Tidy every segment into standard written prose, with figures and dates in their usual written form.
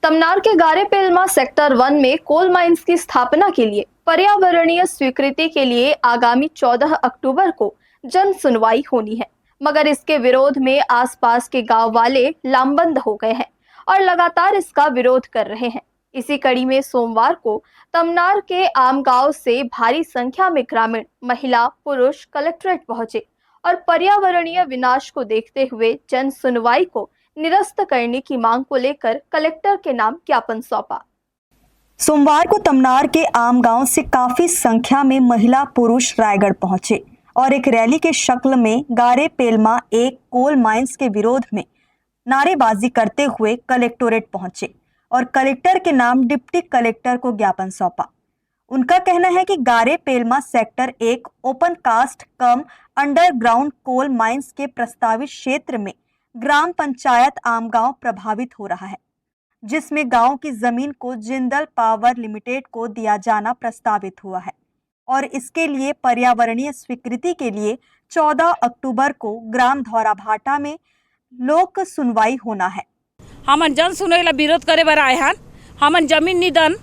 तमनार के गारेपेलमा सेक्टर 1 में coal mines की स्थापना के लिए पर्यावरणीय स्वीकृति के लिए आगामी 14 अक्टूबर को जन सुनवाई होनी है, मगर इसके विरोध में आसपास के गांव वाले लामबंद हो गए हैं और लगातार इसका विरोध कर रहे हैं। इसी कड़ी में सोमवार को तमनार के आम गांव से भारी संख्या में ग्रामीण, महिला, पुरुष कलेक्ट्रेट पहुंचे और पर्यावरणीय विनाश को देखते हुए जन सुनवाई को निरस्त करने की मांग को लेकर कलेक्टर के नाम ज्ञापन सौंपा। सोमवार को तमनार के आम गांव से काफी संख्या में महिला, पुरुष रायगढ़ पहुंचे और एक रैली के शक्ल में गारेपेलमा एक कोल माइंस के विरोध में नारेबाजी करते हुए कलेक्टोरेट पहुंचे और कलेक्टर के नाम डिप्टी कलेक्टर को ज्ञापन सौंपा। उनका कहना है कि गारेपेलमा सेक्टर 1 ओपन कास्ट कम अंडरग्राउंड कोल माइंस के प्रस्तावित क्षेत्र में ग्राम पंचायत आमगांव प्रभावित हो रहा है, जिसमें गांव की जमीन को जिंदल पावर लिमिटेड को दिया जाना प्रस्तावित हुआ है और इसके लिए पर्यावरणीय स्वीकृति के लिए 14 अक्टूबर को ग्राम धौराभाटा में लोक सुनवाई होना है। हमन जन सुनवाई ला विरोध करे बर आए हन। हमन जमीन निदन,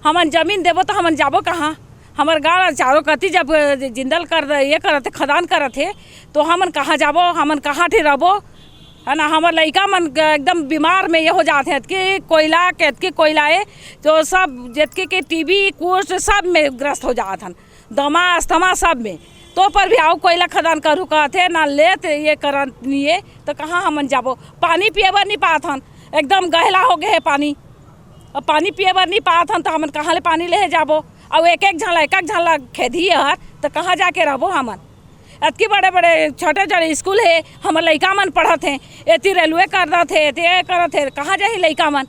हमन जमीन देबो तो हमन जाबो कहाँ? हमार गाँव चारों कति जब जिंदल कर ये करते खदान करते तो हमन कहाँ जाबो, हमन कहाँ ठहरबो, है ना। हमार लड़का मन एकदम बीमार में ये हो जाते हैं कि कोयला के कोयलाए तो सब जितके के टीबी कुछ सब में ग्रस्त हो जाते हैं, दमा अस्थमा सब में। तो पर भी आओ कोयला खदान करूँ कहते ना लेते ये करनिए तो कहाँ हमन जाबो? पानी पिए बर नहीं पात हन, एकदम गहला हो गए है पानी। अब पानी पिए बर नहीं पात हन तो हमन कहाँ ले पानी ले जाबो? और एक एक झाला खेदी हर तो कहाँ जाके रहबो हमन? अतकी बड़े बड़े छोटे छोटे स्कूल है, हमारे लड़का मन पढ़त हैं, एती रेलवे करत है, ये करत है, कहाँ जाही लड़का मन?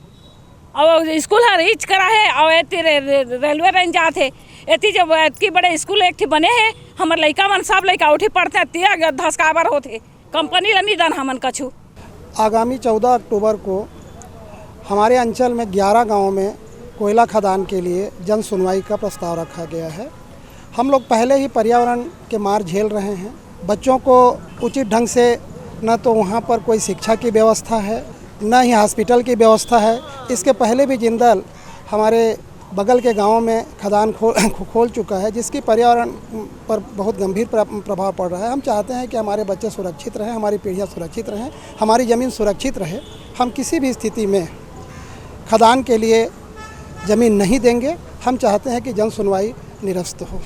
और स्कूल हर रीच करा है और एती रेलवे रेंज जात है। एती जब एतकी बड़े स्कूल एक थी बने हैं, हमारे लड़का मन सब लड़का उठी पढ़ते हैं, तिया धसकाबर होते कंपनी नहीं दन हमन कछु। आगामी 14 अक्टूबर को हमारे अंचल में 11 गाँव में कोयला खदान के लिए जन सुनवाई का प्रस्ताव रखा गया है। हम लोग पहले ही पर्यावरण के मार झेल रहे हैं। बच्चों को उचित ढंग से न तो वहाँ पर कोई शिक्षा की व्यवस्था है, न ही हॉस्पिटल की व्यवस्था है। इसके पहले भी जिंदल हमारे बगल के गाँव में खदान खोल चुका है, जिसकी पर्यावरण पर बहुत गंभीर प्रभाव पड़ रहा है। हम चाहते हैं कि हमारे बच्चे सुरक्षित रहें, हमारी पीढ़ियाँ सुरक्षित रहें, हमारी ज़मीन सुरक्षित रहे। हम किसी भी स्थिति में खदान के लिए ज़मीन नहीं देंगे। हम चाहते हैं कि जन सुनवाई निरस्त हो।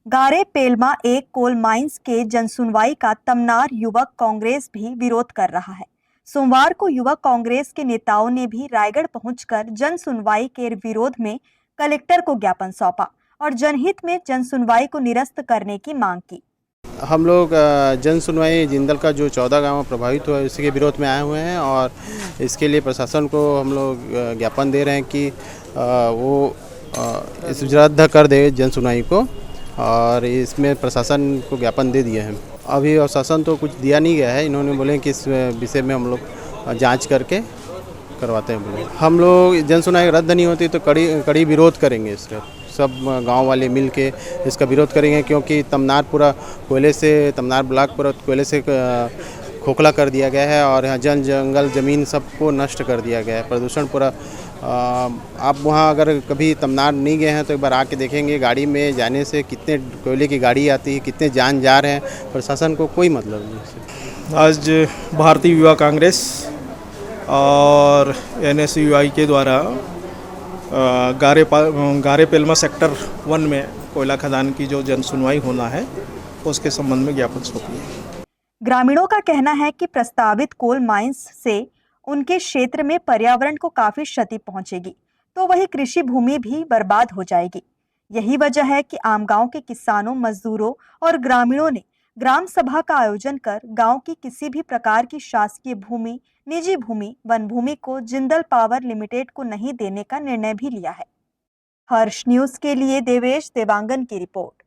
गारेपेलमा एक कोल माइंस के जनसुनवाई का तमनार युवक कांग्रेस भी विरोध कर रहा है। सोमवार को युवक कांग्रेस के नेताओं ने भी रायगढ़ पहुंचकर जन सुनवाई के विरोध में कलेक्टर को ज्ञापन सौंपा और जनहित में जन सुनवाई को निरस्त करने की मांग की। हम लोग जन सुनवाई जिंदल का जो 14 गाँव प्रभावित हुआ है इसके विरोध में आए हुए हैं और इसके लिए प्रशासन को हम लोग ज्ञापन दे रहे हैं कि वो इस रद्द कर दे जन सुनवाई को, और इसमें प्रशासन को ज्ञापन दे दिए हैं। अभी और शासन तो कुछ दिया नहीं गया है, इन्होंने बोले कि इस विषय में हम लोग जांच करके करवाते हैं। बोले हम लोग जन सुनवाई रद्द नहीं होती तो कड़ी विरोध करेंगे इसका। सब गांव वाले मिल के इसका विरोध करेंगे, क्योंकि तमनार पूरा कोयले से, तमनार ब्लॉक पूरा कोयले से खोखला कर दिया गया है और यहाँ जंगल ज़मीन सबको नष्ट कर दिया गया है। प्रदूषण पूरा आप वहाँ अगर कभी तमनार नहीं गए हैं तो एक बार आके देखेंगे, गाड़ी में जाने से कितने कोयले की गाड़ी आती है, कितने जान जा रहे हैं। प्रशासन को कोई मतलब नहीं। आज भारतीय युवा कांग्रेस और NSUI के द्वारा गारेपेलमा सेक्टर 1 में कोयला खदान की जो जन सुनवाई होना है उसके संबंध में ज्ञापन सौंपी है। ग्रामीणों का कहना है कि प्रस्तावित कोल माइंस से उनके क्षेत्र में पर्यावरण को काफी क्षति पहुंचेगी, तो वही कृषि भूमि भी बर्बाद हो जाएगी। यही वजह है कि आम गांव के किसानों, मजदूरों और ग्रामीणों ने ग्राम सभा का आयोजन कर गांव की किसी भी प्रकार की शासकीय भूमि, निजी भूमि, वन भूमि को जिंदल पावर लिमिटेड को नहीं देने का निर्णय भी लिया है। हर्ष न्यूज के लिए देवेश देवांगन की रिपोर्ट।